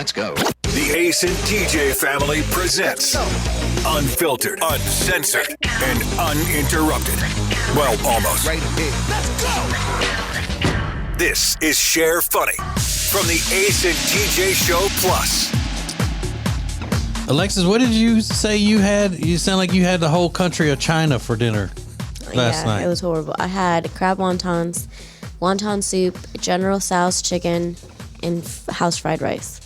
Let's go. The Ace and TJ family presents Unfiltered, Uncensored, and Uninterrupted. Well, almost. Right here. Let's go. This is Share Funny from the Ace and TJ Show Plus. Alexis, what did you say you had? You sound like you had the whole country of China for dinner last night. It was horrible. I had crab wontons, wonton soup, General Tso's chicken, and house fried rice.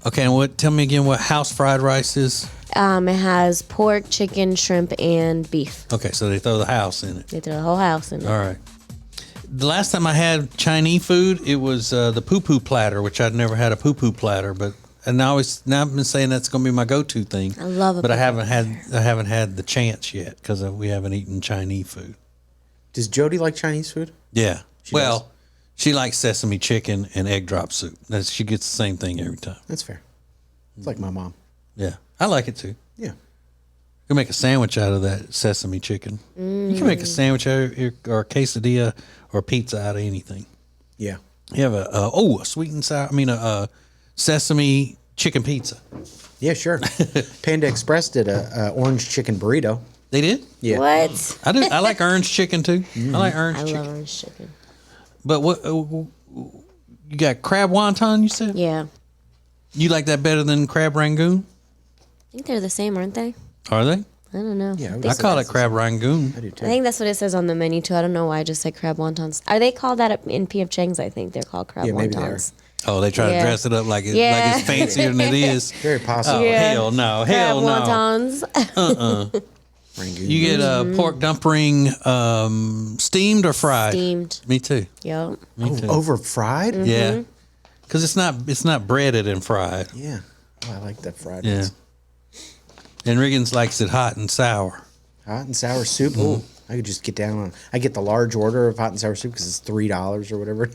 Okay, and tell me again what house fried rice is? It has pork, chicken, shrimp, and beef. Okay, so they throw the house in it. They threw the whole house in it. All right. The last time I had Chinese food, it was the poo-poo platter, which I'd never had a poo-poo platter, and now I've been saying that's going to be my go-to thing. I love it. But I haven't had the chance yet because we haven't eaten Chinese food. Does Jody like Chinese food? Yeah. She likes sesame chicken and egg drop soup. She gets the same thing every time. That's fair. It's like my mom. Yeah. I like it too. Yeah. You can make a sandwich out of that sesame chicken. You can make a sandwich or a quesadilla or a pizza out of anything. Yeah. You have a sweet and sour, a sesame chicken pizza. Yeah, sure. Panda Express did a orange chicken burrito. They did? Yeah. What? I do. I like orange chicken too. I like orange chicken. I love orange chicken. But what you got crab wonton, you said? Yeah. You like that better than crab rangoon? I think they're the same, aren't they? Are they? I don't know. Yeah, I call it crab rangoon. I do too. I think that's what it says on the menu too. I don't know why I just said crab wontons. Are they called that in P.F. Chang's? I think they're called crab maybe they wontons. Oh, they try to dress it up like it's fancier than it is. Very possible. Oh, hell no. Hell no. Wontons. Rangoon. You get a pork dumpling steamed or fried? Steamed. Me too. Yep. Me too. Over fried? Yeah. Because it's not breaded and fried. Yeah. Oh, I like that fried. Yeah. ones. And Riggins likes it hot and sour. Hot and sour soup. Ooh, I could just get down on. I get the large order of hot and sour soup because it's $3 or whatever.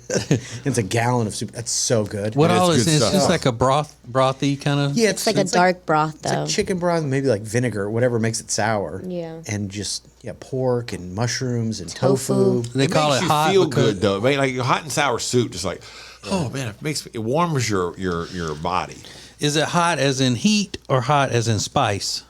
It's a gallon of soup. That's so good. What all it's is good it? It's stuff. just like a brothy kind of. Yeah, It's like a dark broth It's though. like chicken broth, maybe like vinegar, whatever makes it sour. Yeah. And just pork and mushrooms and tofu. They call makes it you hot feel because good though. Like hot and sour soup, just like, oh man, it warms your body. Is it hot as in heat or hot as in spice?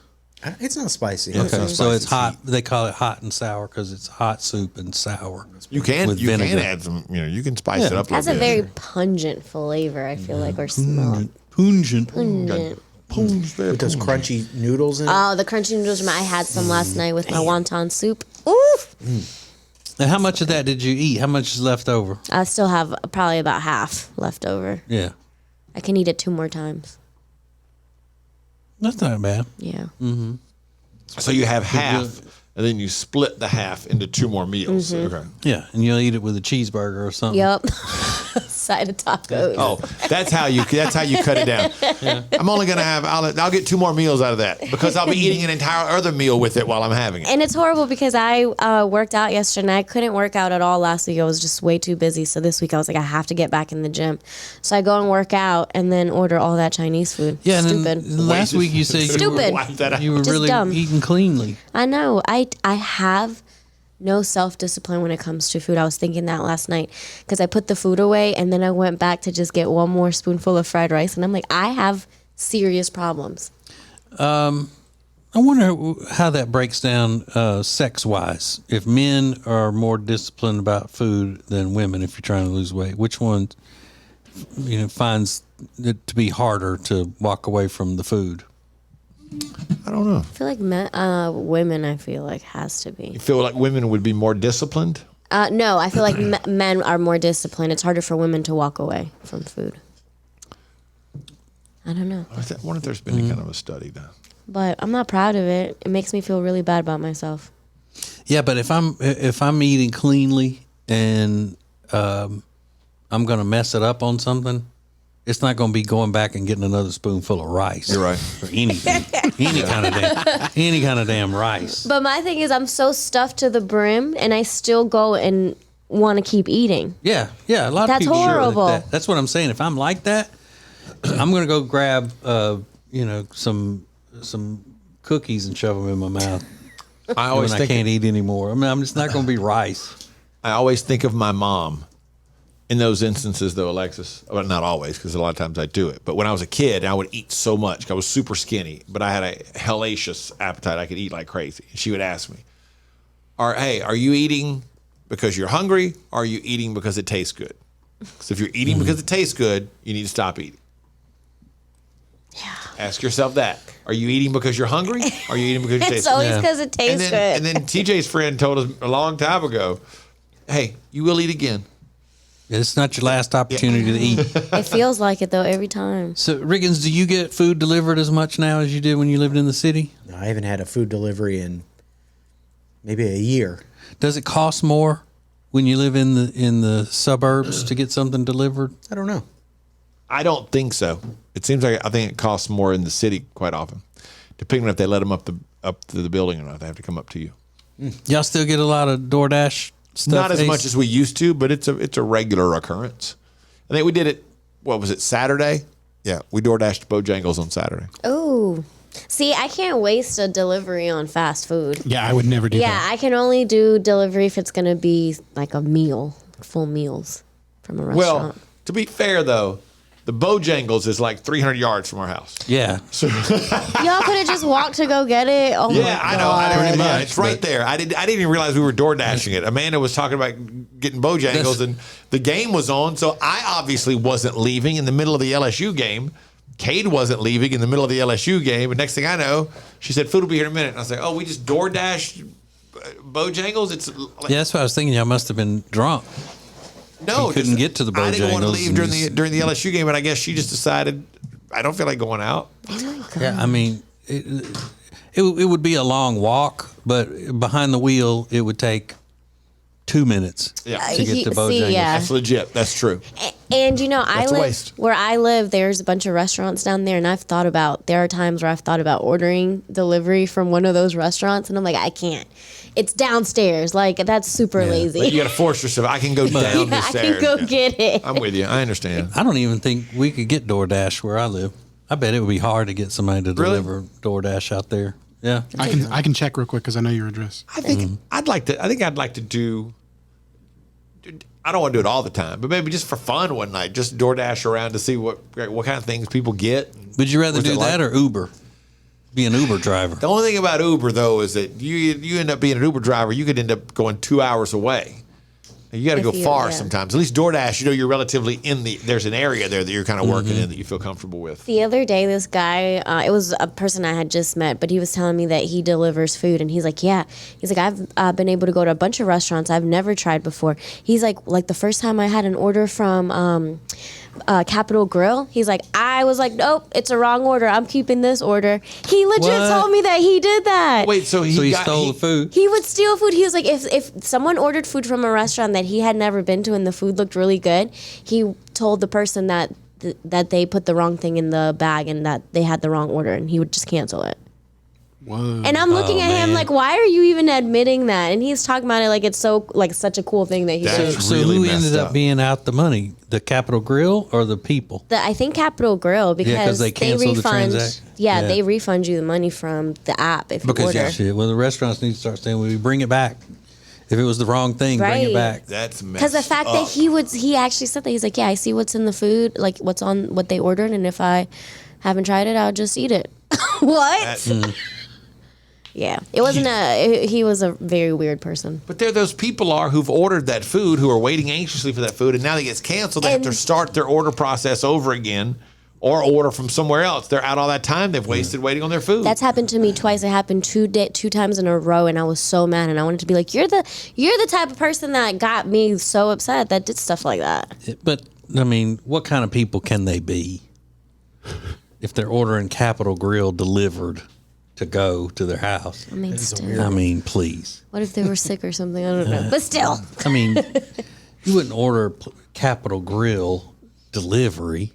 It's not spicy. Okay, not so it's spicy, hot. it's They call it hot and sour because it's hot soup and sour. You can vinegar. add some, you can spice it up. It has a little very bit. pungent flavor, I feel like, or smell. Pungent. Pungent. With those crunchy noodles in it. Oh, the crunchy noodles. I had some last night with my wonton soup. Oof. And how much of that did you eat? How much is left over? I still have probably about half left over. Yeah, I can eat it 2 more times. that's not bad. Yeah. So you have half, and then you split the half into 2 more meals. Okay. Yeah, and you'll eat it with a cheeseburger or something. Yep. Side of tacos. Oh, that's how you cut it down. I'm only gonna have. I'll get 2 more meals out of that because I'll be eating an entire other meal with it while I'm having it. And it's horrible because I worked out yesterday. I couldn't work out at all last week. I was just way too busy. So this week I was like, I have to get back in the gym. So I go and work out and then order all that Chinese food. Yeah, and Stupid. then last week you said Stupid. Wipe that out. you were Just really dumb. eating cleanly. I know. I have no self-discipline when it comes to food. I was thinking that last night because I put the food away and then I went back to just get one more spoonful of fried rice. And I'm like, I have serious problems. I wonder how that breaks down sex-wise. If men are more disciplined about food than women, if you're trying to lose weight, which one, finds it to be harder to walk away from the food? I don't know. I feel like women, I feel like, has to be. You feel like women would be more disciplined? No, I feel like men are more disciplined. It's harder for women to walk away from food. I don't know. I wonder if there's been any kind of a study done. But I'm not proud of it. It makes me feel really bad about myself. Yeah, but if I'm eating cleanly and I'm going to mess it up on something, it's not going to be going back and getting another spoonful of rice. You're right. Or anything, any kind of damn rice. But my thing is I'm so stuffed to the brim and I still go and want to keep eating. Yeah. A lot That's of people are horrible. like that. That's what I'm saying. If I'm like that, I'm going to go grab some cookies and shove them in my mouth. I always I think can't eat anymore. I'm just not going to be rice. I always think of my mom In those instances, though, Alexis, well, not always, because a lot of times I do it. But when I was a kid, I would eat so much. I was super skinny, but I had a hellacious appetite. I could eat like crazy. And she would ask me, are you eating because you're hungry, or are you eating because it tastes good? Because if you're eating because it tastes good, you need to stop eating. Yeah. Ask yourself that. Are you eating because you're hungry? Or are you eating because it tastes It's good? always because it tastes good. And then TJ's friend told us a long time ago, hey, you will eat again. It's not your last opportunity to eat. It feels like it though every time. So, Riggins, do you get food delivered as much now as you did when you lived in the city? No, I haven't had a food delivery in maybe a year. Does it cost more when you live in the suburbs to get something delivered? I don't know. I don't think so. It seems like I think it costs more in the city quite often, depending on if they let them up to the building or not. They have to come up to you. Y'all still get a lot of DoorDash stuff? Not as Ace? much as we used to, but it's a regular occurrence. I think we did it. What was it? Saturday? Yeah, we DoorDashed Bojangles on Saturday. Oh, see, I can't waste a delivery on fast food. Yeah, I would never do Yeah, that. I can only do delivery if it's gonna be like a meal, full meals from a Well, restaurant. to be fair though, the Bojangles is like 300 yards from our house. Yeah. Y'all could have just walked to go get it. Oh Yeah, my I know. God. Pretty much, much, it's right there. I didn't even realize we were door dashing it. Amanda was talking about getting Bojangles, and the game was on, so I obviously wasn't leaving in the middle of the LSU game. Cade wasn't leaving in the middle of the LSU game, and next thing I know, she said, "Food will be here in a minute." And I was like, "Oh, we just door dashed Bojangles." It's like, Yeah, that's what I was thinking. Y'all must have been drunk. no, you couldn't get to the I didn't want to Bojangles leave and during the LSU game, but I guess she just decided I don't feel like going out. Yeah, I mean, it would be a long walk, but behind the wheel, it would take 2 minutes Yeah. to get He- to see, Bojangles. yeah. That's legit. That's true. And you know, That's a I waste. live where I live. There's a bunch of restaurants down there, and there are times where I've thought about ordering delivery from one of those restaurants, and I'm like, I can't. It's downstairs. Like that's super lazy. But you got to force yourself. I can go down the I stairs. can go Yeah. get it. I'm with you. I understand. I don't even think we could get DoorDash where I live. I bet it would be hard to get somebody to Really? deliver DoorDash out there. Yeah. I can check real quick because I know your address. I think I'd like to do. I don't want to do it all the time, but maybe just for fun one night, just DoorDash around to see what kind of things people get. Would you rather What's do it like? that or Uber? Be an Uber driver. The only thing about Uber though is that you end up being an Uber driver, you could end up going 2 hours away. You got to If go you- far yeah. sometimes. At least DoorDash, you're relatively there's an area there that you're kind of working in that you feel comfortable with. The other day, this guy, it was a person I had just met, but he was telling me that he delivers food, and he's like, yeah. He's like, I've been able to go to a bunch of restaurants I've never tried before. He's like the first time I had an order from Capitol Grill, he's like, I was like, nope, it's a wrong order. I'm keeping this order. He legit What? told me that he did that. Wait, so he stole the food. He would steal food. He was like, if someone ordered food from a restaurant that he had never been to and the food looked really good, he told the person that they put the wrong thing in the bag and that they had the wrong order, and he would just cancel it. Whoa. And I'm looking at him man. like, why are you even admitting that? And he's talking about it like it's so like such a cool thing that he That's did. So really who messed ended up. up being out the money? The Capitol Grill or the people? I think Capitol Grill because 'cause they canceled the refund. transaction. Yeah, Yeah. they refund you the money from the app if you Because order. shit, well, the restaurants need to start saying, "We bring it back. If it was the wrong thing, bring Right. it back." That's messed Because the fact up. that he actually said that he's like, yeah, I see what's in the food, like what's on what they ordered, and if I haven't tried it, I'll just eat it. What? Yeah, it wasn't he was a very weird person. But there those people are who've ordered that food, who are waiting anxiously for that food, and now it gets canceled. They have to And- start their order process over again, or order from somewhere else. They're out all that time they've wasted waiting on their food. That's happened to me twice. It happened two times in a row, and I was so mad. And I wanted to be like, "You're the type of person that got me so upset that did stuff like that." But I mean, what kind of people can they be if they're ordering Capitol Grill delivered to go to their house? I mean, still, I mean, please. what if they were sick or something? I don't know. But still, I mean, you wouldn't order Capitol Grill delivery.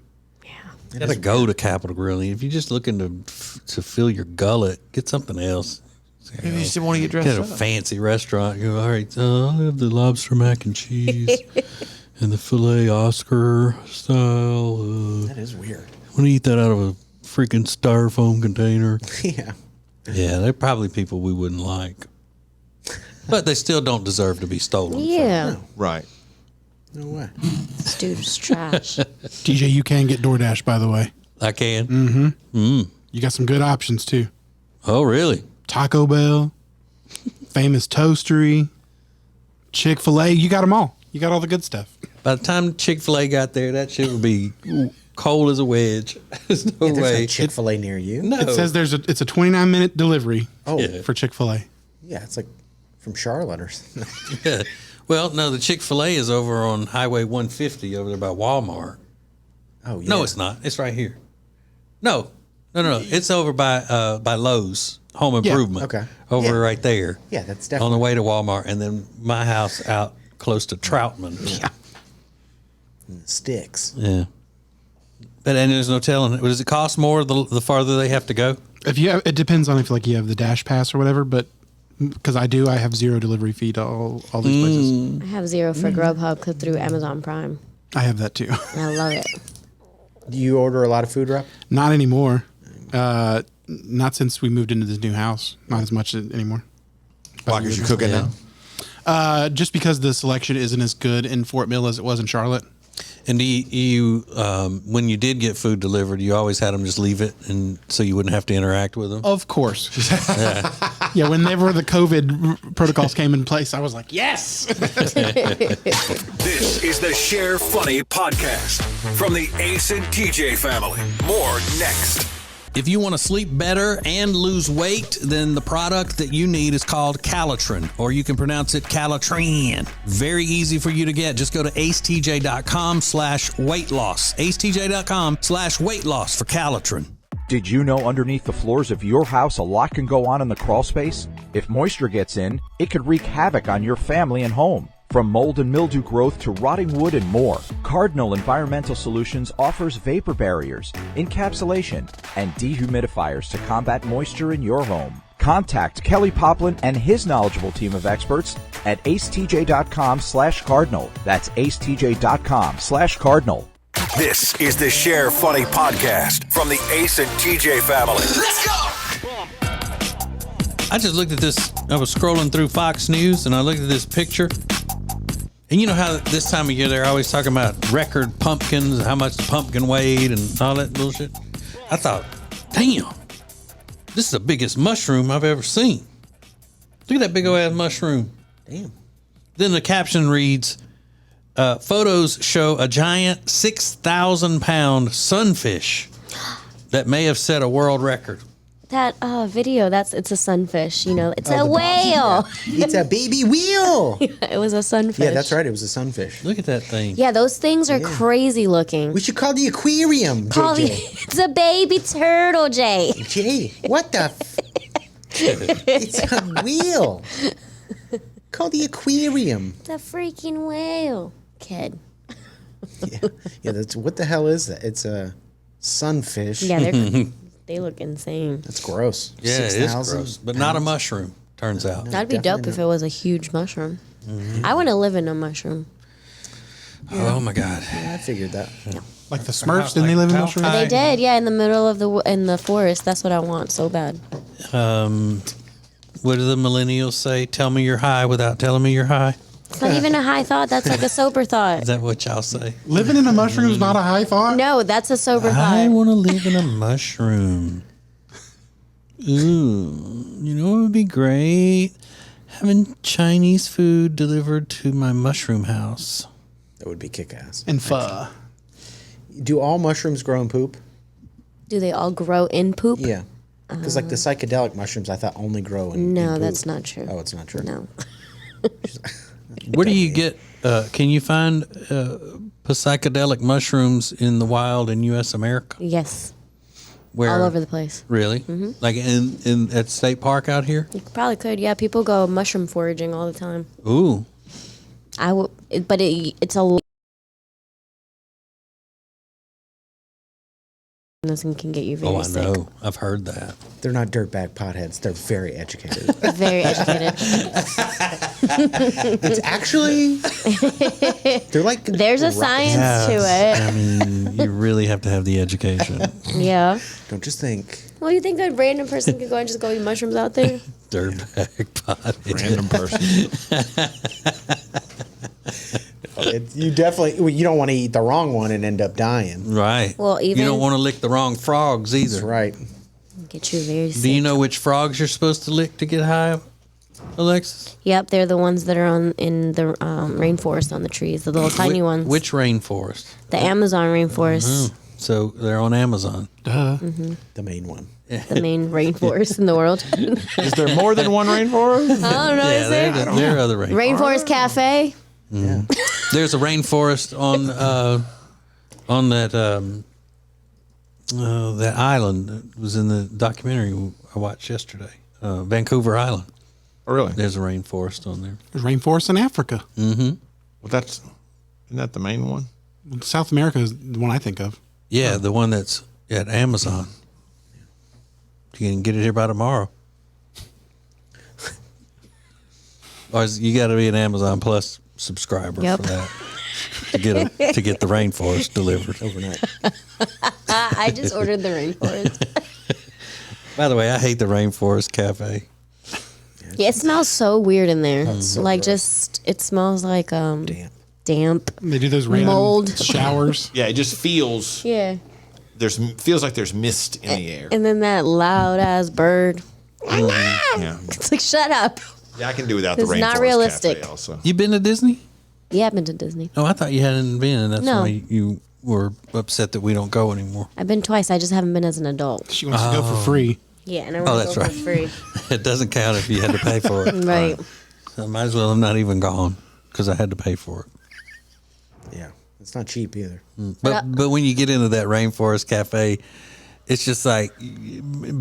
You gotta go to Capitol Grill. If you're just looking to fill your gullet, get something else. Maybe you just didn't want to get dressed Get a up. fancy restaurant. You go, all right, I'll have the lobster mac and cheese and the filet Oscar style. That is weird. I want to eat that out of a freaking styrofoam container. Yeah. Yeah, they're probably people we wouldn't like. But they still don't deserve to be stolen. yeah. Right. No way. This dude's trash. TJ, you can get DoorDash, by the way. I can. You got some good options too. Oh, really? Taco Bell, Famous Toastery, Chick-fil-A. You got them all. You got all the good stuff. By the time Chick-fil-A got there, that shit would be cold as a wedge. There's no There's way. no Chick-fil-A near you. No. It says it's a 29-minute delivery Oh, for Chick-fil-A. yeah, it's like from Charlotte or something. Yeah. Well, no, the Chick-fil-A is over on Highway 150 over there by Walmart. Oh, yeah. No, it's not. It's right here. No. It's over by Lowe's Home Improvement. okay. Over Yeah. right there. Yeah, that's On definitely. the way to Walmart, and then my house out close to Troutman. Yeah. Sticks. Yeah. But and there's no telling. Does it cost more the farther they have to go? If you have, it depends on if like you have the Dash Pass or whatever, but because I have zero delivery fee to all these places. I have 0 for Grubhub through Amazon Prime. I have that too. And I love it. Do you order a lot of food, Rob? Not anymore. Not since we moved into this new house. Not as much anymore. Why, 'cause you're cooking now? Just because the selection isn't as good in Fort Mill as it was in Charlotte. And do you when you did get food delivered, you always had them just leave it, and so you wouldn't have to interact with them? Of course. Yeah, whenever the COVID protocols came in place, I was like, yes. This is the Share Funny podcast from the Ace and TJ family. More next. If you want to sleep better and lose weight, then the product that you need is called Calitrin, or you can pronounce it Calitrin. Very easy for you to get. Just go to acetj.com/weight loss. acetj.com/weight loss for Calitrin. Did you know underneath the floors of your house a lot can go on in the crawl space? If moisture gets in, it could wreak havoc on your family and home. From mold and mildew growth to rotting wood and more, Cardinal Environmental Solutions offers vapor barriers, encapsulation, and dehumidifiers to combat moisture in your home. Contact Kelly Poplin and his knowledgeable team of experts at acetj.com/cardinal. That's acetj.com/cardinal. This is the Share Funny podcast from the Ace and TJ family. Let's go! I just looked at this. I was scrolling through Fox News, and I looked at this picture. And you know how this time of year they're always talking about record pumpkins, how much the pumpkin weighed, and all that bullshit. I thought, damn, this is the biggest mushroom I've ever seen. Look at that big old ass mushroom. Damn. Then the caption reads, photos show a giant 6,000-pound sunfish that may have set a world record. That video, it's a sunfish, it's a the whale. It's a baby wheel. It was a sunfish. Yeah, that's right. It was a sunfish. Look at that thing. Yeah, those things are crazy looking. We should call the aquarium, JJ. It's a baby turtle, Jay. Jay, what the? It's a wheel. Call the aquarium. The freaking whale, kid. Yeah. That's what the hell is that? It's a sunfish. Yeah, they look insane. That's gross. Yeah, it is 6,000 gross, but not a mushroom, turns out. That'd be dope if it was a huge mushroom. I want to live in a mushroom. Oh my God. Yeah, I figured that. Like the Smurfs, didn't they live in how mushrooms? high- They did, yeah, in the middle of in the forest. That's what I want so bad. What do the millennials say? Tell me you're high without telling me you're high. It's not even a high thought. That's like a sober thought. Is that what y'all say? Living in a mushroom is not a high thought. No, that's a sober I thought. want to live in a mushroom. Ooh, you know what would be great? Having Chinese food delivered to my mushroom house. That would be kick-ass. And pho. Do all mushrooms grow in poop? Do they all grow in poop? Yeah. Because like the psychedelic mushrooms, I thought only grow in No, poop. that's not true. Oh, it's not true. No. Where do you get? Can you find psychedelic mushrooms in the wild in U.S. America? Yes. Where All over the place. Really? Like in at State Park out here? You probably could. Yeah, people go mushroom foraging all the time. Ooh. But it's a this can get you very Oh, I sick. know. I've heard that. They're not dirtbag potheads. They're very educated. Very educated. It's actually, they're like. There's a science to it. I mean, you really have to have the education. Yeah. Don't just think. Well, you think a random person could go and just go eat mushrooms out there? Dirtbag potted. Random person. You definitely you don't want to eat the wrong one and end up dying. Right. Well, even- you don't want to lick the wrong frogs either. That's right. Get you very sick. Do you know which frogs you're supposed to lick to get high, Alexis? Yep, they're the ones that are in the rainforest on the trees, the little tiny ones. Which rainforest? The Amazon rainforest, So they're on Amazon. Duh. The main one. the main rainforest in the world. Is there more than one rainforest? I don't know. Yeah, Is there? there are other rainforests. Rainforest Cafe. There's a rainforest on that that island that was in the documentary I watched yesterday. Vancouver Island. Oh, really? There's a rainforest on there. There's rainforests in Africa. Well, isn't that the main one? South America is the one I think of. Yeah, the one that's at Amazon. You can get it here by tomorrow. You got to be an Amazon Plus subscriber Yep. for that to get the rainforest delivered Overnight. I just ordered the rainforest. By the way, I hate the Rainforest Cafe. Yeah, it smells so weird in there. so Like gross. it smells like damp. They do those random Mold. showers. Yeah, it just feels Yeah. feels like there's mist in the air. And then that loud ass bird. Yeah, It's like, shut up. yeah, I can do without the It's rainforest not realistic. Cafe also. You been to Disney? Yeah, I've been to Disney. Oh, I thought you hadn't been, and that's No. why you were upset that we don't go anymore. I've been twice. I just haven't been as an adult. She wants to go for free. Yeah, and I want to that's go right. for free. It doesn't count if you had to pay for it. Right. So I might as well have not even gone because I had to pay for it. Yeah. It's not cheap either. But when you get into that Rainforest Cafe, it's just like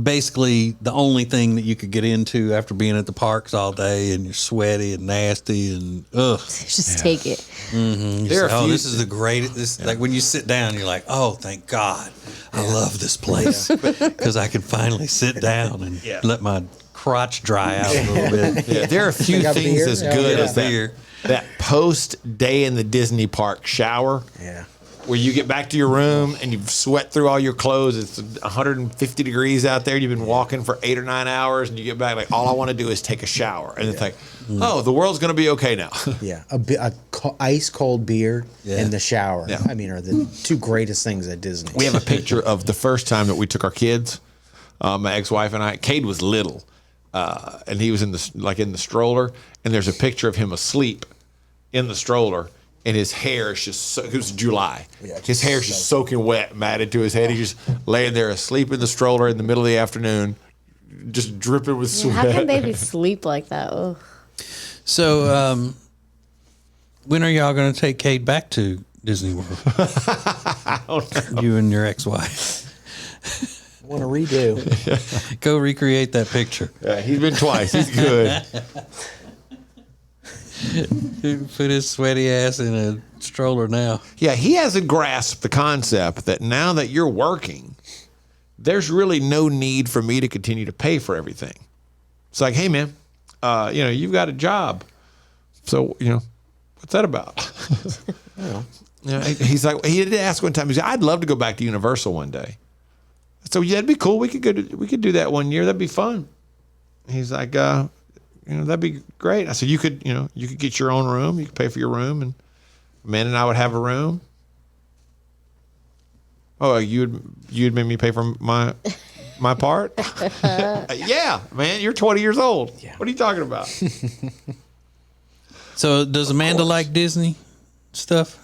basically the only thing that you could get into after being at the parks all day, and you're sweaty and nasty and ugh. Just take it. You There are say, a oh, few- this is the greatest. This like when you sit down, you're like, oh, thank God, I love this place because I can finally sit down and let my crotch dry out a little bit. Yeah, there are a few got things beer? as Yeah, good yeah. as that. Beer. That post day in the Disney park shower, Yeah. where you get back to your room and you've sweat through all your clothes. It's 150 degrees out there. And you've been walking for 8 or 9 hours, and you get back like, all I want to do is take a shower. And it's like, oh, the world's going to be okay now. Yeah. Ice cold beer and the shower. Yeah. I mean, are the two greatest things at Disney. We have a picture of the first time that we took our kids, my ex-wife and I. Cade was little, and he was in the stroller. And there's a picture of him asleep in the stroller, and his hair is just it was July. Yeah, His hair is just soaking wet, matted to his head. He's just laying there asleep in the stroller in the middle of the afternoon, just dripping with Yeah, sweat. how can babies sleep like that? Ugh. So, when are y'all going to take Cade back to Disney World? You and your ex-wife. I want to redo. Go recreate that picture. Yeah, he's been twice. He's good. Put his sweaty ass in a stroller now. Yeah, he hasn't grasped the concept that now that you're working, there's really no need for me to continue to pay for everything. It's like, hey, man, you've got a job. So, what's that about? He's like, he did ask one time, he said, I'd love to go back to Universal one day. So, yeah, that'd be cool. We could do that one year. That'd be fun. He's like, that'd be great. I said, you could get your own room. You could pay for your room, and Man and I would have a room. Oh, you'd make me pay for my part? Yeah, man, you're 20 years old. Yeah. What are you talking about? So does Amanda like Disney stuff?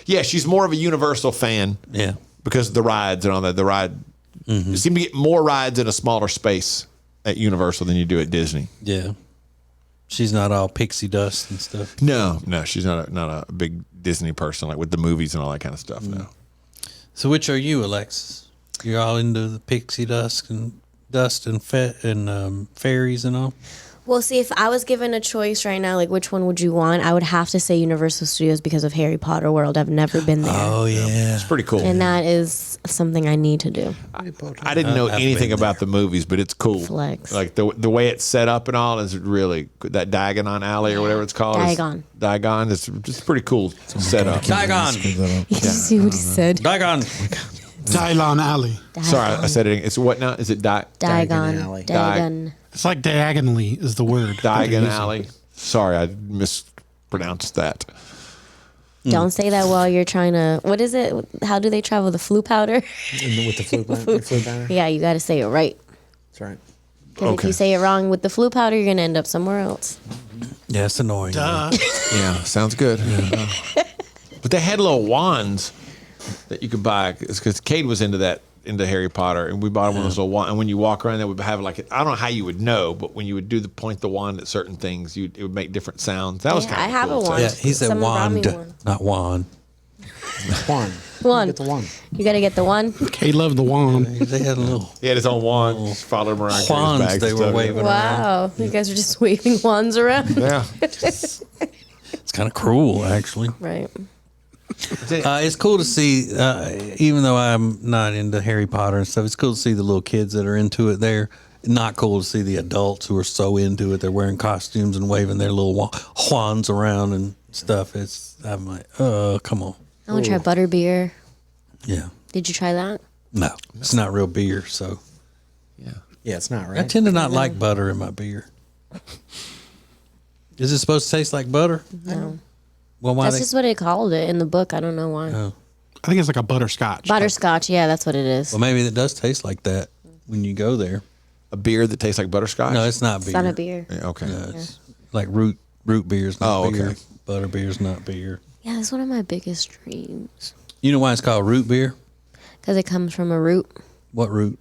Yeah, she's more of a Universal fan. Yeah. Because of the rides and all that. The ride, you seem to get more rides in a smaller space at Universal than you do at Disney. Yeah. She's not all pixie dust and stuff. No, she's not a big Disney person, like with the movies and all that kind of stuff. No. So which are you, Alexis? You're all into the pixie dust and fairies and all? Well, see, if I was given a choice right now, like which one would you want, I would have to say Universal Studios because of Harry Potter World. I've never been there. Oh, yeah. It's pretty cool. And that is something I need to do. I didn't know I've anything been about the movies, but it's cool. Flex. Like the way it's set up and all is really that Diagon Alley or whatever it's called. Diagon. Diagon. It's just pretty cool set up. Diagon. You see what he said? Diagon. Dylon Alley. Sorry, I said it. It's what now? Is it Diagon. Alley. Diagon. It's like diagonally is the word. Diagon Alley? Sorry, I mispronounced that. Don't say that while you're trying to. What is it? How do they travel? The flu powder? With the flu powder. Yeah, you got to say it right. That's right. Because if you say it wrong with the flu powder, you're going to end up somewhere else. Yeah, it's annoying. Yeah, sounds good. But they had little wands that you could buy because Cade was into Harry Potter, and we bought one of those little wands. And when you walk around, they would have I don't know how you would know, but when you would point the wand at certain things, it would make different sounds. That was kind of I have cool a wand. Yeah, he said Someone brought me wand, one. not wand. One. One. Get the one. You got to get the one. Kate loved the wand. They had a little He had his own wand. Just followed him around. carried his wands bags they and were stuff. waving around. Wow. You guys are just waving wands around. Yeah. It's kind of cruel, actually. Right. It's cool to see, even though I'm not into Harry Potter and stuff, it's cool to see the little kids that are into it there. Not cool to see the adults who are so into it. They're wearing costumes and waving their little wands around and stuff. I'm like, come on. I want to try butterbeer. Yeah. Did you try that? No, it's not real beer, so. Yeah, it's not I right. tend to not like butter in my beer. Is it supposed to taste like butter? No. Well, why That's they, just what they called it in the book. I don't know why. Oh. I think it's like a butterscotch. Butterscotch. Yeah, that's what it is. Well, maybe it does taste like that when you go there. A beer that tastes like butterscotch? No, it's not beer. It's not a beer. Yeah, okay. No, it's like root beer's not Oh, beer. okay. Butter beer's not beer. Yeah, that's one of my biggest dreams. You know why it's called root beer? Because it comes from a root, What root?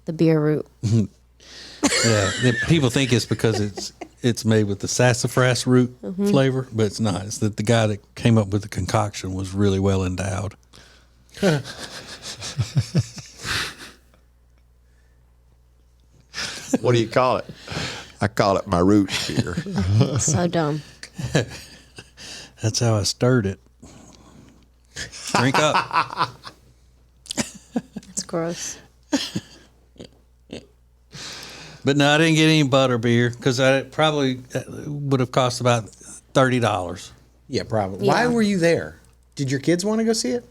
the beer root. Yeah, people think it's because it's made with the sassafras root flavor, but it's not. It's that the guy that came up with the concoction was really well endowed. What do you call it? I call it my root beer. So dumb. That's how I stirred it. Drink up. It's gross. But no, I didn't get any butter beer because I probably would have cost about $30. Yeah, probably. Yeah. Why were you there? Did your kids want to go see it?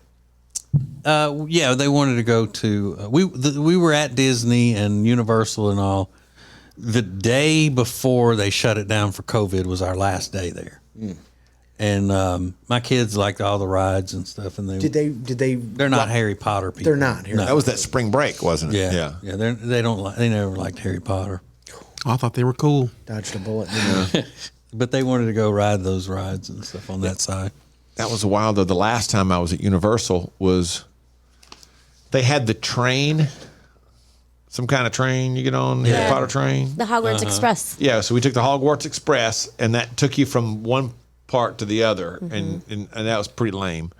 Yeah, they wanted to go to. We were at Disney and Universal and all. The day before they shut it down for COVID was our last day there, and my kids liked all the rides and stuff. And Did they? They're not Harry Potter people. They're not Harry. No. That was that spring break, wasn't it? Yeah, yeah. They don't like. They never liked Harry Potter, I thought they were cool. Dodged a bullet. Didn't they? but they wanted to go ride those rides and stuff on that side. That was a while though. The last time I was at Universal was they had the train, some kind of train you get on, the Harry Potter train. The Hogwarts Express. Yeah, so we took the Hogwarts Express, and that took you from one part to the other, and that was pretty lame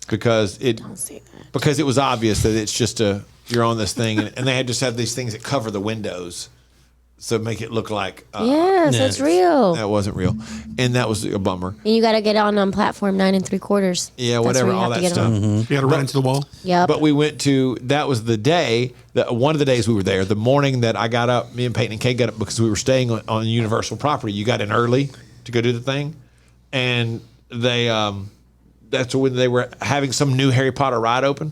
because it was obvious that it's just you're on this thing, and they had just had these things that cover the windows. So make it look like Yes, that's real. that wasn't real, and that was a bummer. And you got to get on platform 9 3/4. Yeah, That's whatever, where you all have to that get stuff. on. You got to run into the wall. Yep. But we went to that was the day that one of the days we were there. The morning that I got up, me and Peyton and Kay got up because we were staying on Universal property. You got in early to go do the thing, and they that's when they were having some new Harry Potter ride open,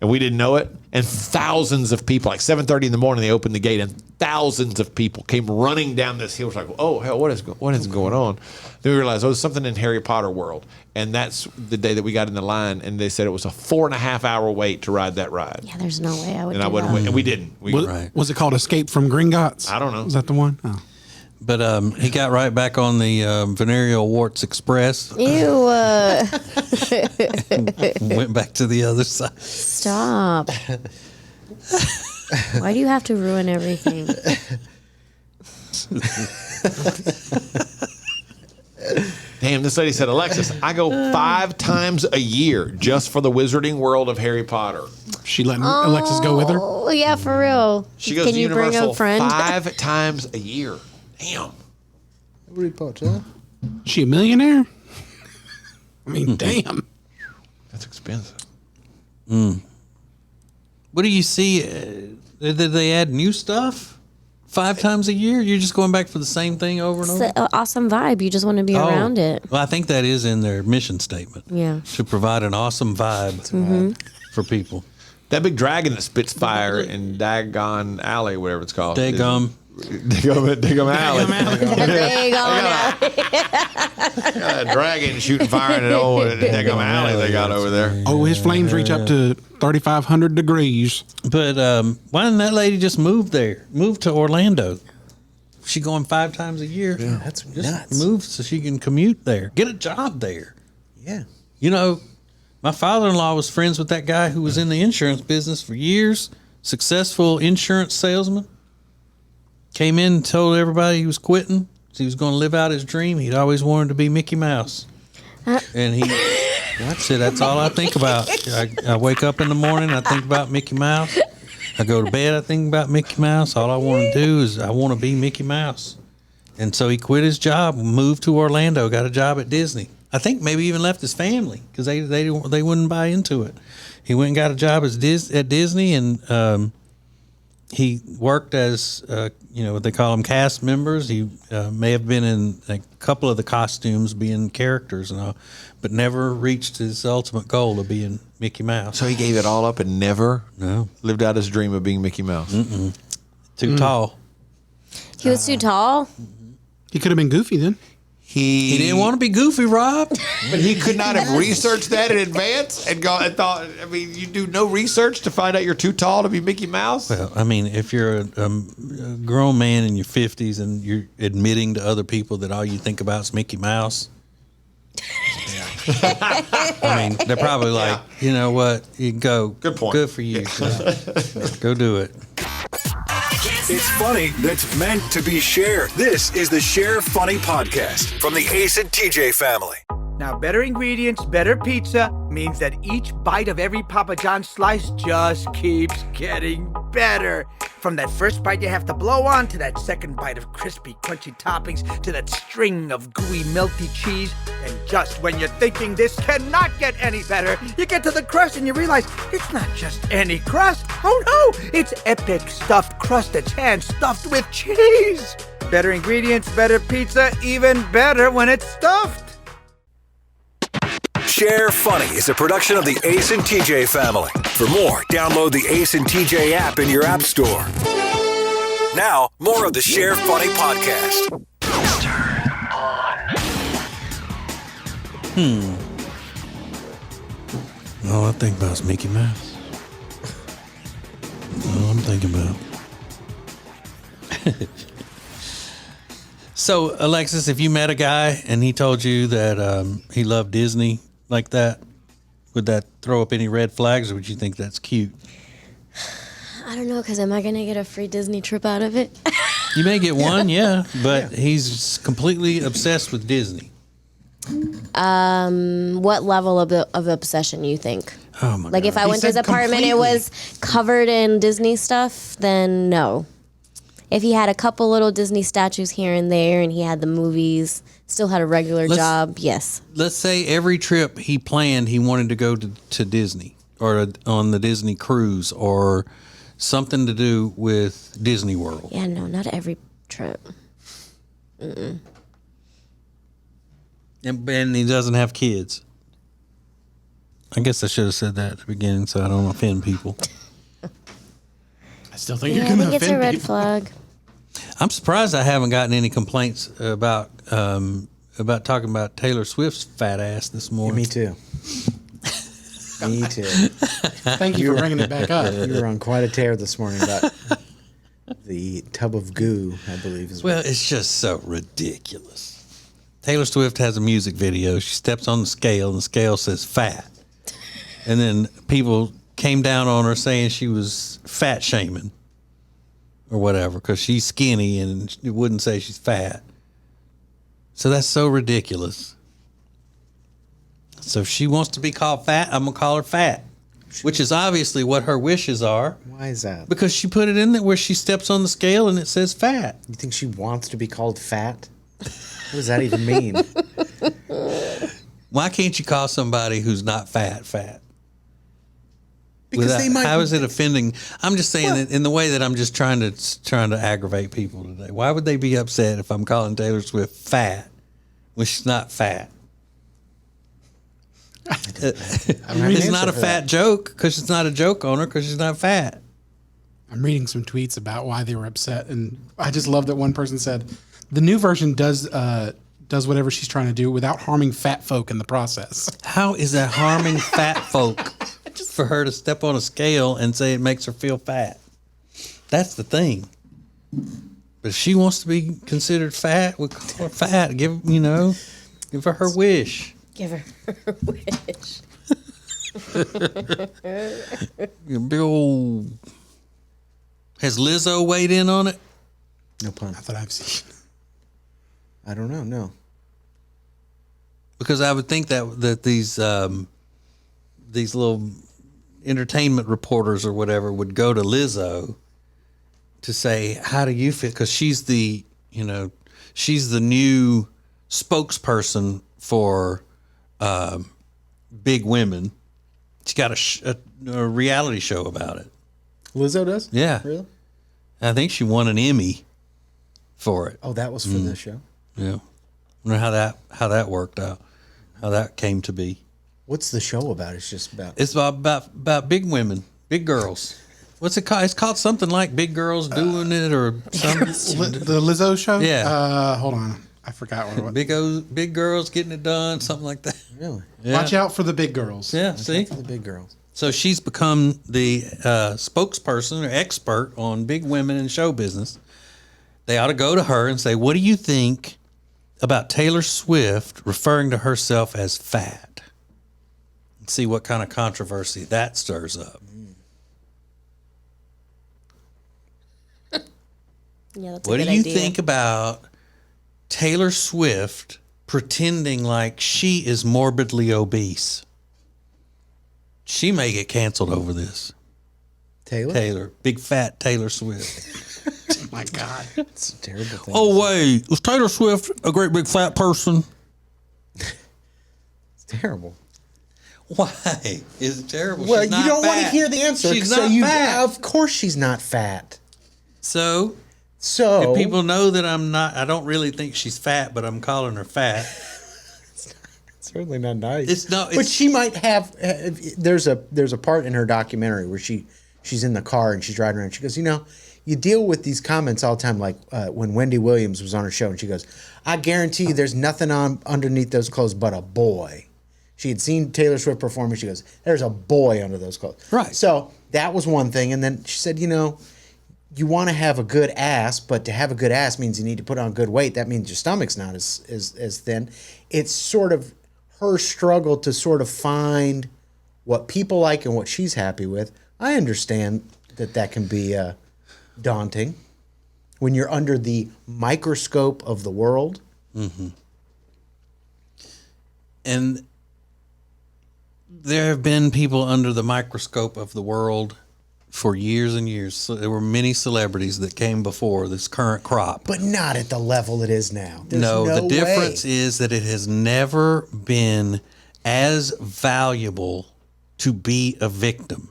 and we didn't know it. And thousands of people, like 7:30 in the morning, they opened the gate, and thousands of people came running down this hill. It was like, oh hell, what is going on? Then we realized, there's something in Harry Potter world, and that's the day that we got in the line, and they said it was a 4.5 hour wait to ride that ride. Yeah, there's no way I would And do I wouldn't that. wait, and we didn't. We, Was it called Escape from Gringotts? I don't know. Is that the one? Oh. But he got right back on the Venereal Warts Express. Ew. Went back to the other side. Stop. Why do you have to ruin everything? Damn, this lady said, Alexis, I go 5 times a year just for the Wizarding World of Harry Potter. She letting Alexis go with her? Oh, yeah, for real. She goes Can to you bring Universal a friend? 5 times a year. Damn. Harry Potter. She a millionaire? I mean, damn. That's expensive. What do you see? Did they add new stuff 5 times a year? You're just going back for the same thing over and It's over? an awesome vibe. You just want to be around it. Well, I think that is in their mission statement. Yeah. To provide an awesome vibe for people. That big dragon that spits fire in Dagon Alley, whatever it's called. Daggum. Diggum Alley. There you go. Now. Dragon shooting fire in an old Diggum Alley they got over there. Oh, his flames reach up to 3,500 degrees. But why didn't that lady just move there? Move to Orlando. She going 5 times a year. Yeah, that's just nuts. move so she can commute there. Get a job there. Yeah. You know, my father-in-law was friends with that guy who was in the insurance business for years. Successful insurance salesman. Came in and told everybody he was quitting. He was going to live out his dream. He'd always wanted to be Mickey Mouse. And he said, that's all I think about. I wake up in the morning, I think about Mickey Mouse. I go to bed, I think about Mickey Mouse. All I want to do is I want to be Mickey Mouse. And so he quit his job, moved to Orlando, got a job at Disney. I think maybe even left his family because they wouldn't buy into it. He went and got a job at Disney, and he worked as what they call them, cast members. He may have been in a couple of the costumes, being characters and all, but never reached his ultimate goal of being Mickey Mouse. So he gave it all up and never No. lived out his dream of being Mickey Mouse. Too tall. He was too tall. He could have been Goofy then. He didn't want to be Goofy, Rob. But he could not have researched that in advance and thought. I mean, you do no research to find out you're too tall to be Mickey Mouse. Well, I mean, if you're a grown man in your 50s and you're admitting to other people that all you think about is Mickey Mouse, I mean, they're probably like, you know what, you can go. Good point. Good for you. Go do it. It's funny that's meant to be shared. This is the Share Funny Podcast from the Ace and TJ family. Now, better ingredients, better pizza means that each bite of every Papa John's slice just keeps getting better. From that first bite you have to blow on, to that second bite of crispy, crunchy toppings, to that string of gooey, melty cheese. And just when you're thinking this cannot get any better, you get to the crust and you realize it's not just any crust. Oh no, it's epic stuffed crust that's hand-stuffed with cheese. Better ingredients, better pizza, even better when it's stuffed. Share Funny is a production of the Ace and TJ family. For more, download the Ace and TJ app in your app store. Now, more of the Share Funny Podcast. All I think about is Mickey Mouse. All I'm thinking about. So, Alexis, if you met a guy and he told you that he loved Disney like that, would that throw up any red flags, or would you think that's cute? I don't know, because am I going to get a free Disney trip out of it? You may get one, yeah, but he's completely obsessed with Disney. What level of obsession you think? Oh, my Like God. if I went to his said apartment, it completely. was covered in Disney stuff, then no. If he had a couple little Disney statues here and there and he had the movies, still had a regular job, yes. Let's say every trip he planned, he wanted to go to Disney or on the Disney cruise or something to do with Disney World. Yeah, no, not every trip. And he doesn't have kids. I guess I should have said that at the beginning so I don't offend people. I still think Yeah, you're I going to think it's a offend red people. flag. I'm surprised I haven't gotten any complaints about talking about Taylor Swift's fat ass this morning. Me too. Me too. Thank you for bringing it back up. You were on quite a tear this morning about the tub of goo, I believe is Well, what. it's just so ridiculous. Taylor Swift has a music video. She steps on the scale, and the scale says fat. And then people came down on her saying she was fat shaming or whatever because she's skinny and it wouldn't say she's fat. So that's so ridiculous. So if she wants to be called fat, I'm going to call her fat, which is obviously what her wishes are Why is that? because she put it in there where she steps on the scale and it says fat. You think she wants to be called fat? What does that even mean? Why can't you call somebody who's not fat fat? Because they might. How is it offending? I'm just saying that in the way that I'm just trying to aggravate people today. Why would they be upset if I'm calling Taylor Swift fat when she's not fat? It's not a fat joke because it's not a joke on her because she's not fat. I'm reading some tweets about why they were upset, and I just love that one person said the new version does whatever she's trying to do without harming fat folk in the process. How is that harming fat folk for her to step on a scale and say it makes her feel fat? That's the thing. But if she wants to be considered fat, we call her fat. Give her her wish. Give her her wish. Big old. Has Lizzo weighed in on it? No pun. Not that I've seen. I don't know. No. Because I would think that these little entertainment reporters or whatever would go to Lizzo to say, how do you feel? Because she's the new spokesperson for big women. She got a reality show about it. Lizzo does? Yeah. Really? I think she won an Emmy for it. Oh, that was for this show? Yeah. I wonder how that worked out, how that came to be. What's the show about? It's just about... It's about big women, big girls. What's it called? It's called something like Big Girls Doing It or something. The Lizzo show? Yeah. Hold on. I forgot what it was. Big girls getting it done, something like that. Really? Yeah. Watch out for the big girls. Yeah, see? For the big girls. So she's become the spokesperson or expert on big women in show business. They ought to go to her and say, what do you think about Taylor Swift referring to herself as fat? And see what kind of controversy that stirs up. Yeah, that's a What do good you idea. think about Taylor Swift pretending like she is morbidly obese? She may get canceled over this. Taylor? Big fat Taylor Swift. Oh my God. It's a terrible thing. Oh, wait, was Taylor Swift a great big fat person? It's terrible. Why is it terrible? Well, She's you not don't want to fat. hear the answer. She's so not fat. Of course she's not fat. So So... if people know that I don't really think she's fat, but I'm calling her fat. Certainly not nice. It's not- but it's- she might have. There's a part in her documentary where she's in the car and she's riding around. She goes, you deal with these comments all the time, like when Wendy Williams was on her show, and she goes, "I guarantee you, there's nothing on underneath those clothes but a boy." She had seen Taylor Swift perform, and she goes, "There's a boy under those clothes." Right. So that was one thing, and then she said, you want to have a good ass, but to have a good ass means you need to put on good weight. That means your stomach's not as thin. It's sort of her struggle to sort of find what people like and what she's happy with. I understand that can be daunting when you're under the microscope of the world. Mm-hmm. And there have been people under the microscope of the world for years and years. So there were many celebrities that came before this current crop. But not at the level it is now. There's No, the way. difference is that it has never been as valuable to be a victim.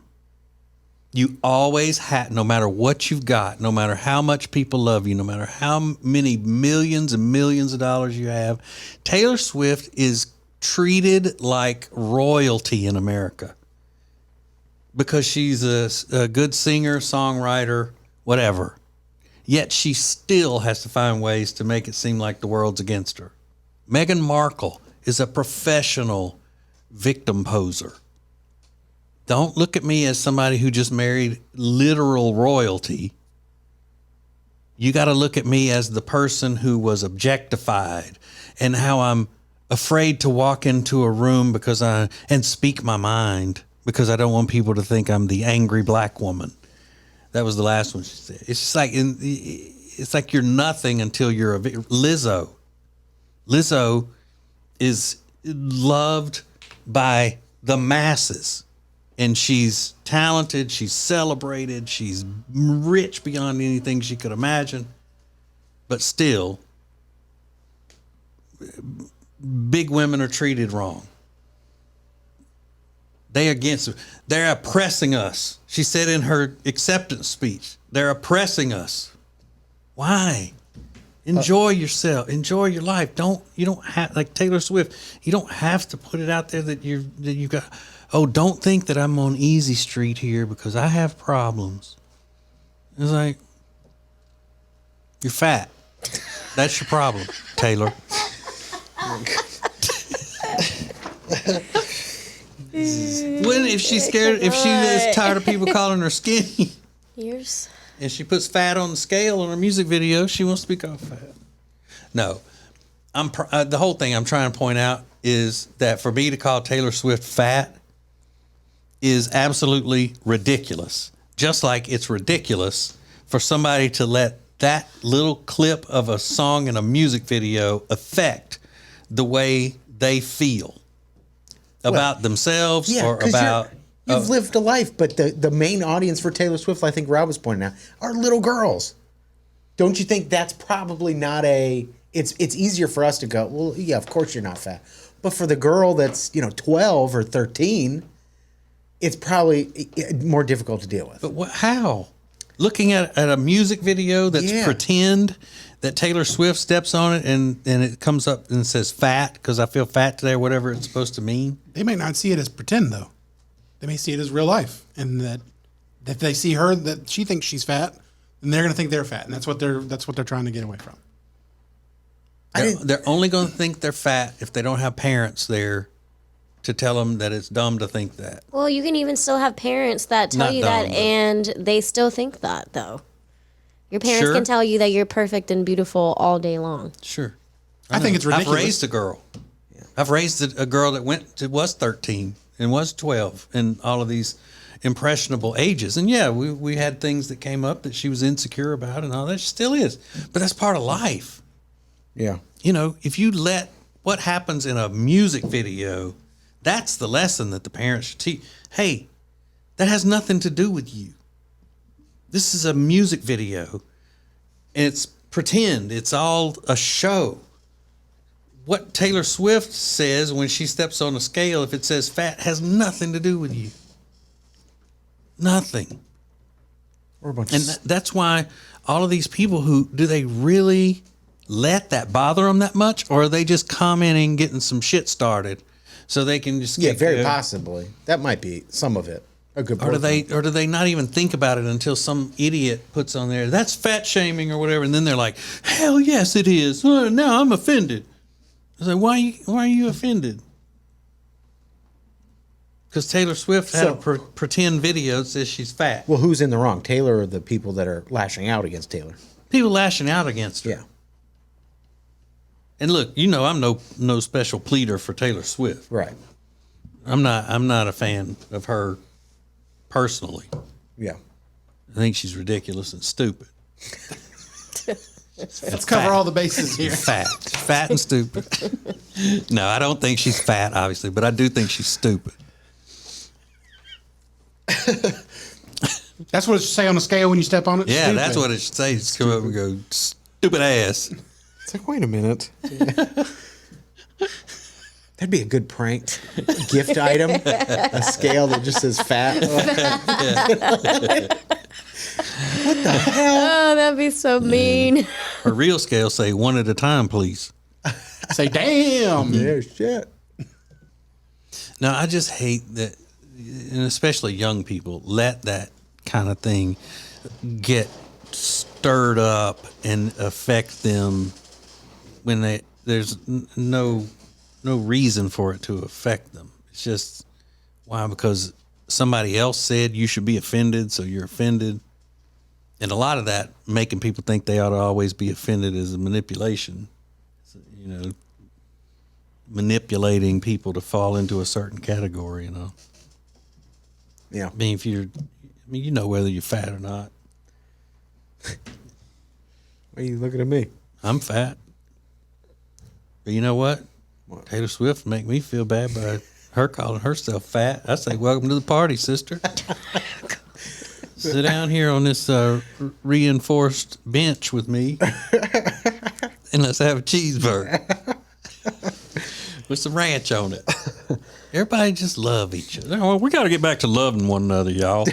You always have, no matter what you've got, no matter how much people love you, no matter how many millions and millions of dollars you have, Taylor Swift is treated like royalty in America because she's a good singer, songwriter, whatever. Yet she still has to find ways to make it seem like the world's against her. Meghan Markle is a professional victim poser. Don't look at me as somebody who just married literal royalty. You got to look at me as the person who was objectified and how I'm afraid to walk into a room and speak my mind because I don't want people to think I'm the angry black woman. That was the last one she said. It's just like it's like you're nothing until you're a Lizzo. Lizzo is loved by the masses, and she's talented. She's celebrated. She's rich beyond anything she could imagine. But still, big women are treated wrong. They're oppressing us. She said in her acceptance speech, they're oppressing us. Why? Enjoy yourself. Enjoy your life. You don't have, like Taylor Swift, you don't have to put it out there that you got, oh, don't think that I'm on easy street here because I have problems. It's like, you're fat. That's your problem, Taylor. When if she's scared, if she is tired of people calling her skinny, Years. and she puts fat on the scale on her music video, she wants to be called fat. No, the whole thing I'm trying to point out is that for me to call Taylor Swift fat is absolutely ridiculous. Just like it's ridiculous for somebody to let that little clip of a song in a music video affect the way they feel about themselves or 'cause about. you've lived a life, but the main audience for Taylor Swift, I think Rob was pointing out, are little girls. Don't you think that's probably not it's easier for us to go, well, yeah, of course you're not fat. But for the girl that's, 12 or 13, it's probably more difficult to deal with. But how? Looking at a music video that's pretend that Taylor Swift steps on it and it comes up and says fat because I feel fat today or whatever it's supposed to mean. They may not see it as pretend, though. They may see it as real life. And that if they see her, that she thinks she's fat, then they're going to think they're fat. And that's what they're trying to get away from. They're only going to think they're fat if they don't have parents there to tell them that it's dumb to think that. Well, you can even still have parents that tell Not you dumb, that, but- and they still think that, though. Your parents Sure. can tell you that you're perfect and beautiful all day long. Sure. I think it's ridiculous. I've raised a girl. I've raised a girl that was 13 and was 12 and all of these impressionable ages. And yeah, we had things that came up that she was insecure about and all that. She still is. But that's part of life. Yeah. If you let what happens in a music video, that's the lesson that the parents should teach. Hey, that has nothing to do with you. This is a music video. And it's pretend. It's all a show. What Taylor Swift says when she steps on a scale, if it says fat, has nothing to do with you. Nothing. Or a bunch And that's why all of these people do they really let that bother them that much? Or are they just commenting, getting some shit started so they can just yeah, get very possibly. That might be some of it. A good Or portion. do they not even think about it until some idiot puts on there, that's fat shaming or whatever, and then they're like, hell yes it is. Now I'm offended. I was like, why are you offended? Because Taylor Swift had a pretend video that says she's fat. Well, who's in the wrong, Taylor or the people that are lashing out against Taylor? People lashing out against her. Yeah. And look, I'm no special pleader for Taylor Swift. Right. I'm not a fan of her personally. Yeah. I think she's ridiculous and stupid. Let's cover all the bases here. Fat and stupid. No, I don't think she's fat, obviously, but I do think she's stupid. That's what it should say on the scale when you step on it? Yeah, Stupid. that's what it should say. Just come up and go, stupid ass. It's like, wait a minute. That'd be a good prank gift item. A scale that just says fat. What the hell? Oh, that'd be so mean. Her real scale say one at a time, please. Say, damn. Yeah, shit. No, I just hate that, and especially young people, let that kind of thing get stirred up and affect them when there's no reason for it to affect them. It's just, why? Because somebody else said you should be offended, so you're offended. And a lot of that, making people think they ought to always be offended, is a manipulation. Manipulating people to fall into a certain category, Yeah. I mean, you know whether you're fat or not. Why are you looking at me? I'm fat. But you know what? Taylor Swift make me feel bad by her calling herself fat. I say, welcome to the party, sister. Sit down here on this reinforced bench with me and let's have a cheeseburger with some ranch on it. Everybody just love each other. Well, we got to get back to loving one another, y'all.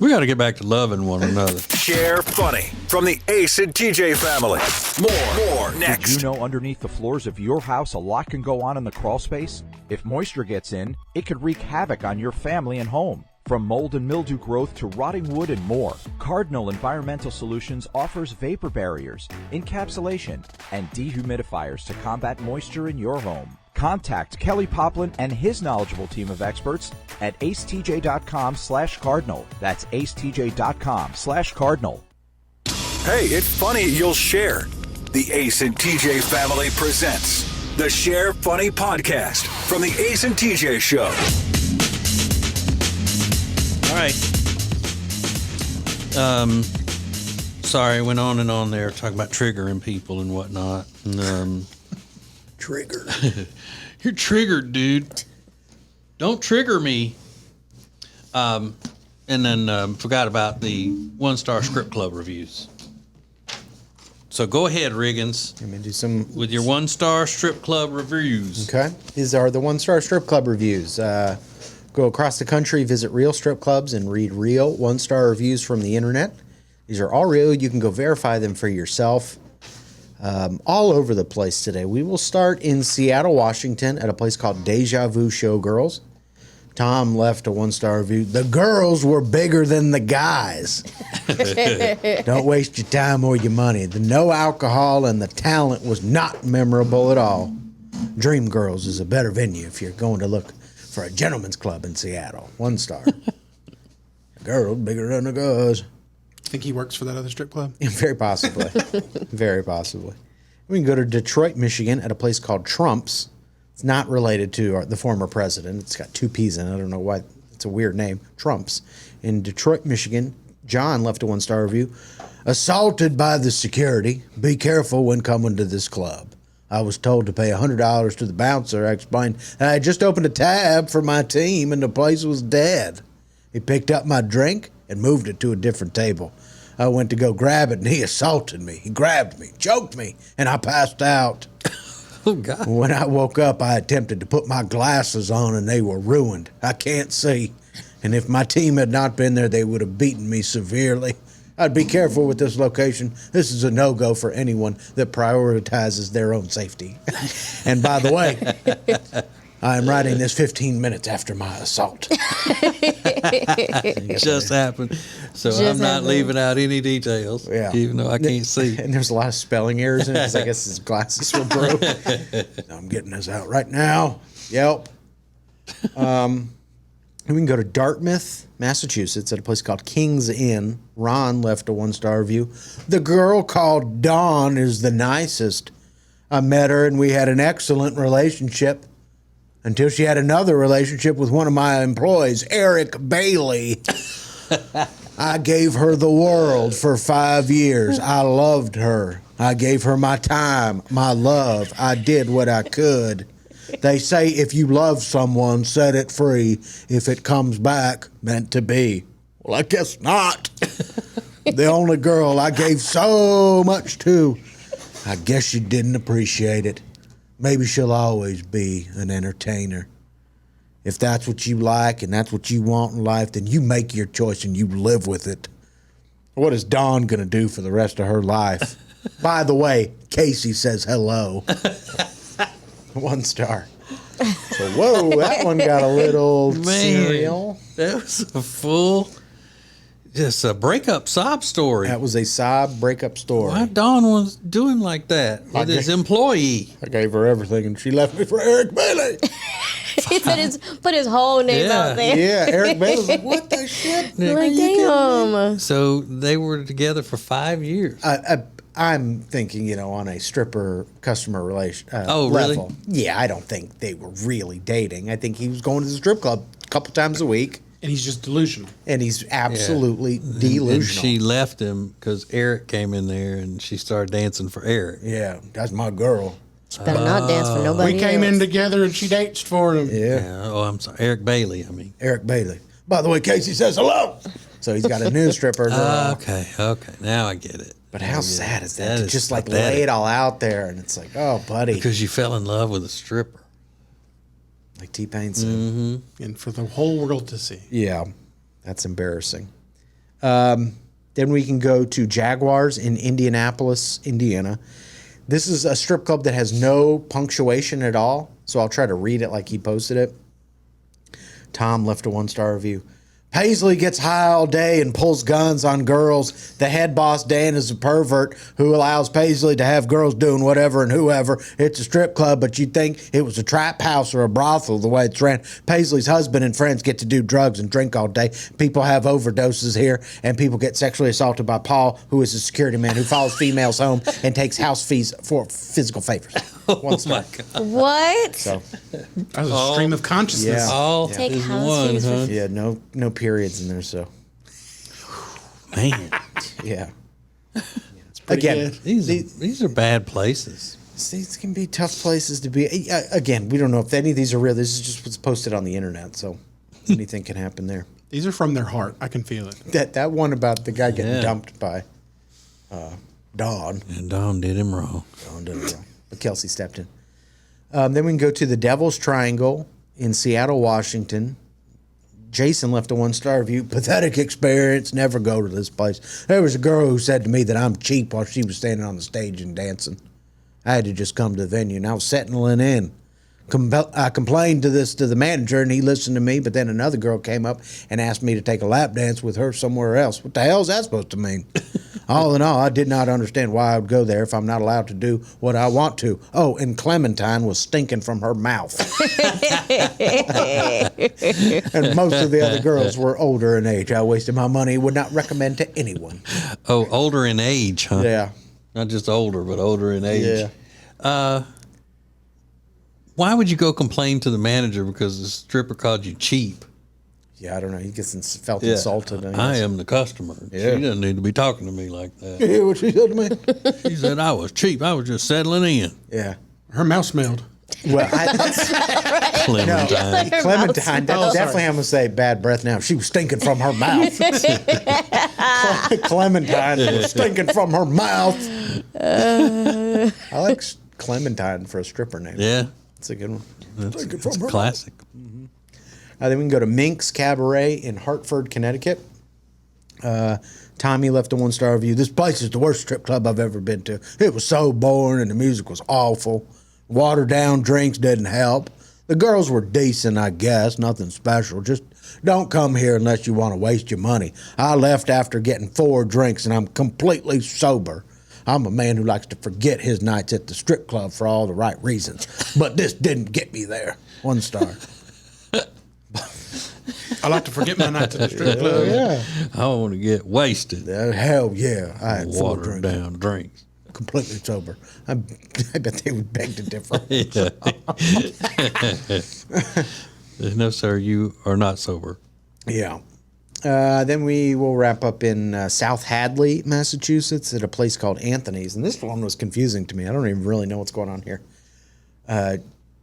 We got to get back to loving one another. Share funny from the Ace and TJ family. More next. Did you know underneath the floors of your house a lot can go on in the crawl space? If moisture gets in, it could wreak havoc on your family and home. From mold and mildew growth to rotting wood and more, Cardinal Environmental Solutions offers vapor barriers, encapsulation, and dehumidifiers to combat moisture in your home. Contact Kelly Poplin and his knowledgeable team of experts at acetj.com/cardinal. That's acetj.com/cardinal. Hey, it's funny you'll share. The Ace and TJ family presents the Share Funny Podcast from the Ace and TJ Show. All right. Sorry, I went on and on there talking about triggering people and whatnot. And, Trigger. you're triggered, dude. Don't trigger me. And then forgot about the 1-star script club reviews. So go ahead, Riggins, Let me do some. with your 1-star strip club reviews. Okay. These are the 1-star strip club reviews. Go across the country, visit real strip clubs, and read real 1-star reviews from the internet. These are all real. You can go verify them for yourself. All over the place today. We will start in Seattle, Washington, at a place called Deja Vu Showgirls. Tom left a 1-star review. The girls were bigger than the guys. Don't waste your time or your money. The no alcohol and the talent was not memorable at all. Dream Girls is a better venue if you're going to look for a gentleman's club in Seattle. 1-star. The girls bigger than the guys. Think he works for that other strip club? Very possibly. Very possibly. We can go to Detroit, Michigan at a place called Trump's. It's not related to the former president. It's got 2 P's in it. I don't know why. It's a weird name. Trump's. In Detroit, Michigan, John left a 1-star review. Assaulted by the security. Be careful when coming to this club. I was told to pay $100 to the bouncer. I explained that I had just opened a tab for my team and the place was dead. He picked up my drink and moved it to a different table. I went to go grab it and he assaulted me. He grabbed me, choked me, and I passed out. Oh, God. When I woke up, I attempted to put my glasses on and they were ruined. I can't see. And if my team had not been there, they would have beaten me severely. I'd be careful with this location. This is a no-go for anyone that prioritizes their own safety. And by the way, I am writing this 15 minutes after my assault. Just happened. So Just I'm not happened. leaving out any details, Yeah. even though I can't see. And there's a lot of spelling errors in it because I guess his glasses were broke. I'm getting this out right now. Yelp. And we can go to Dartmouth, Massachusetts, at a place called King's Inn. Ron left a 1-star review. The girl called Dawn is the nicest. I met her and we had an excellent relationship until she had another relationship with one of my employees, Eric Bailey. I gave her the world for 5 years. I loved her. I gave her my time, my love. I did what I could. They say if you love someone, set it free. If it comes back, meant to be. Well, I guess not. The only girl I gave so much to, I guess she didn't appreciate it. Maybe she'll always be an entertainer. If that's what you like and that's what you want in life, then you make your choice and you live with it. What is Dawn going to do for the rest of her life? By the way, Casey says hello. 1-star. So, whoa, that one got a little serial. That was a full, just a breakup sob story. That was a sob breakup story. Why Don was doing like that with his employee? I gave her everything and she left me for Eric Bailey. He put his whole name Yeah. out there. Yeah, Eric Bailey's like, what the shit? Like, damn. So they were together for 5 years. I'm thinking, on a stripper customer relation Oh, really? level. Yeah, I don't think they were really dating. I think he was going to the strip club a couple times a week, And he's just delusional. and he's absolutely delusional. And she left him because Eric came in there and she started dancing for Eric. Yeah, that's my girl. She better not dance for nobody We came else. in together and she dates for him. Yeah, Yeah. Oh, I'm sorry. Eric Bailey, I mean. Eric Bailey. By the way, Casey says hello. So he's got a new stripper girl. Okay. Now I get it. But how sad is that? That To is just like pathetic. lay it all out there, and it's like, oh, buddy, Because you fell in love with a stripper. like T-Pain said. And for the whole world to see. Yeah, that's embarrassing. Then we can go to Jaguars in Indianapolis, Indiana. This is a strip club that has no punctuation at all, so I'll try to read it like he posted it. Tom left a 1-star review. Paisley gets high all day and pulls guns on girls. The head boss, Dan, is a pervert who allows Paisley to have girls doing whatever and whoever. It's a strip club, but you'd think it was a trap house or a brothel the way it's ran. Paisley's husband and friends get to do drugs and drink all day. People have overdoses here, and people get sexually assaulted by Paul, who is a security man who follows females home and takes house fees for physical favors. One star. What? So, That was a stream of consciousness. Yeah. All Take is house one, fees huh? yeah, no periods in there, so. Man, Yeah. pretty Again, good. these are bad places. these can be tough places to be. Again, we don't know if any of these are real. This is just what's posted on the internet, so anything can happen there. These are from their heart. I can feel it. That one about the guy getting Yeah. dumped by Dawn. And Don did him wrong. Dawn did it wrong, but Kelsey stepped in. Then we can go to the Devil's Triangle in Seattle, Washington. Jason left a 1-star review. Pathetic experience. Never go to this place. There was a girl who said to me that I'm cheap while she was standing on the stage and dancing. I had to just come to the venue, and I was settling in. I complained to the manager, and he listened to me, but then another girl came up and asked me to take a lap dance with her somewhere else. What the hell is that supposed to mean? All in all, I did not understand why I would go there if I'm not allowed to do what I want to. Oh, and Clementine was stinking from her mouth. And most of the other girls were older in age. I wasted my money, would not recommend to anyone. Oh, older in age, huh? Yeah. Not just older, but older in age. Yeah. Why would you go complain to the manager because the stripper called you cheap? Yeah, I don't know. He felt insulted. I am the customer. Yeah. She doesn't need to be talking to me like that. You hear what she said to me? She said I was cheap. I was just settling in. Yeah. Her mouth smelled. Well, that's Clementine. Clementine. That's definitely I'm gonna say bad breath now. She was stinking from her mouth. Clementine was stinking from her mouth. I like Clementine for a stripper name. Yeah. That's a good one. It's a classic. Then we can go to Mink's Cabaret in Hartford, Connecticut. Tommy left a 1-star review. This place is the worst strip club I've ever been to. It was so boring and the music was awful. Watered down drinks didn't help. The girls were decent, I guess. Nothing special. Just don't come here unless you want to waste your money. I left after getting 4 drinks and I'm completely sober. I'm a man who likes to forget his nights at the strip club for all the right reasons. But this didn't get me there. 1 star. I like to forget my nights at the strip club. Yeah. I want to get wasted. Hell yeah. I had 4 Watered drinks. down drinks. Completely sober. I bet they would beg to differ. No, sir, you are not sober. Yeah. Then we will wrap up in South Hadley, Massachusetts, at a place called Anthony's. And this one was confusing to me. I don't even really know what's going on here.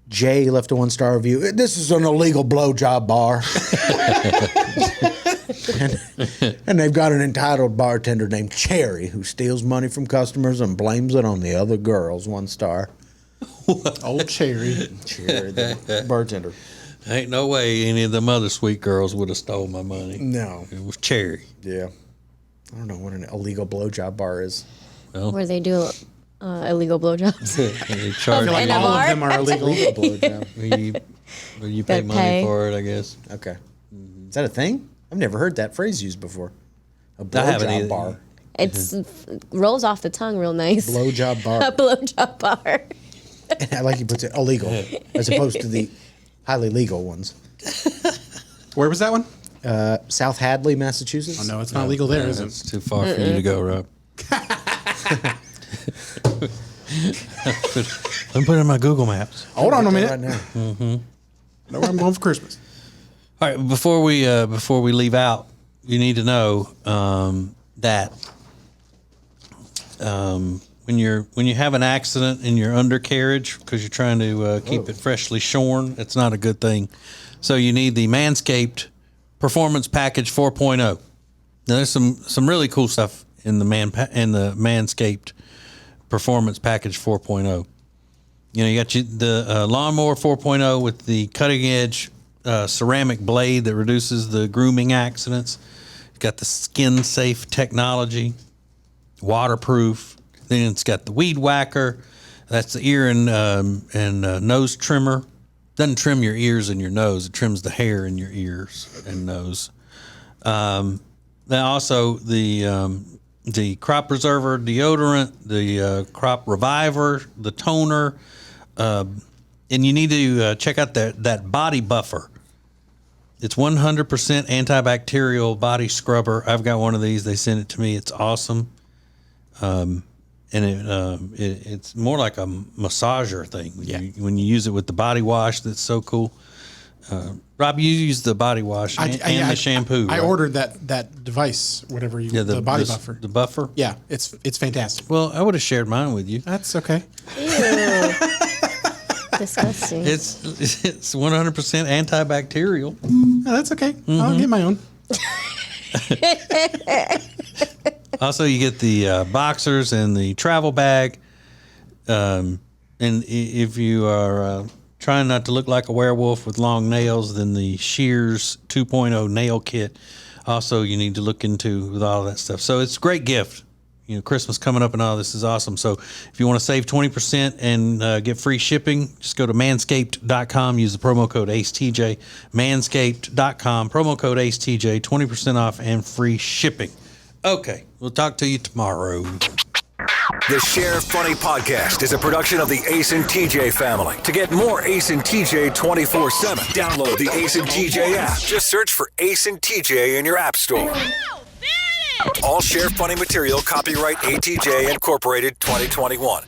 Jay left a 1-star review. This is an illegal blowjob bar. and they've got an entitled bartender named Cherry who steals money from customers and blames it on the other girls. 1 star. Old Cherry. Cherry, the bartender. Ain't no way any of them other sweet girls would have stole my money. No. It was Cherry. Yeah. I don't know what an illegal blowjob bar is. Where they do illegal blowjobs. They I charge feel like In a all bar? of them are illegal. Illegal blowjob. you pay Gotta money pay. for it, I guess. Okay. Is that a thing? I've never heard that phrase used before. A I haven't blowjob either. bar. It's rolls off the tongue real nice. Blowjob A bar. blowjob bar. I like he puts it illegal as opposed to the highly legal ones. Where was that one? South Hadley, Massachusetts. Oh, no, it's not legal there, is it? It's too far for you to go, Rob. Let me put it in my Google Maps. Hold on a Right minute. now. Know where I'm going for Christmas. All right, before we leave out, you need to know that when you have an accident in your undercarriage because you're trying to keep it freshly shorn, it's not a good thing. So you need the Manscaped Performance Package 4.0. Now there's some really cool stuff in the Manscaped Performance Package 4.0. You know, you got the Lawnmower 4.0 with the cutting edge ceramic blade that reduces the grooming accidents. It's got the skin safe technology, waterproof. Then it's got the weed whacker. That's the ear and nose trimmer. Doesn't trim your ears and your nose. It trims the hair in your ears and nose. Then also the crop preserver deodorant, the crop reviver, the toner, and you need to check out that body buffer. It's 100% antibacterial body scrubber. I've got one of these. They sent it to me. It's awesome. And it's more like a massager thing when you use it with the body wash. That's so cool. Rob, you use the body wash and the shampoo. I right? ordered that device, whatever you the body buffer. The buffer. Yeah, it's fantastic. Well, I would have shared mine with you. That's okay. Ew. Disgusting. It's 100% antibacterial. No, that's okay. I'll get my own. Also, you get the boxers and the travel bag. And if you are trying not to look like a werewolf with long nails, then the Shears 2.0 nail kit. Also, you need to look into with all that stuff. So it's a great gift. You know, Christmas coming up and all this is awesome. So if you want to save 20% and get free shipping, just go to manscaped.com. Use the promo code ACETJ. Manscaped.com. Promo code ACETJ. 20% off and free shipping. Okay. We'll talk to you tomorrow. The Sheriff Funny Podcast is a production of the Ace and TJ family. To get more Ace and TJ 24/7, download the Ace and TJ app. Just search for Ace and TJ in your app store. All Sheriff Funny material copyright ATJ Incorporated 2021.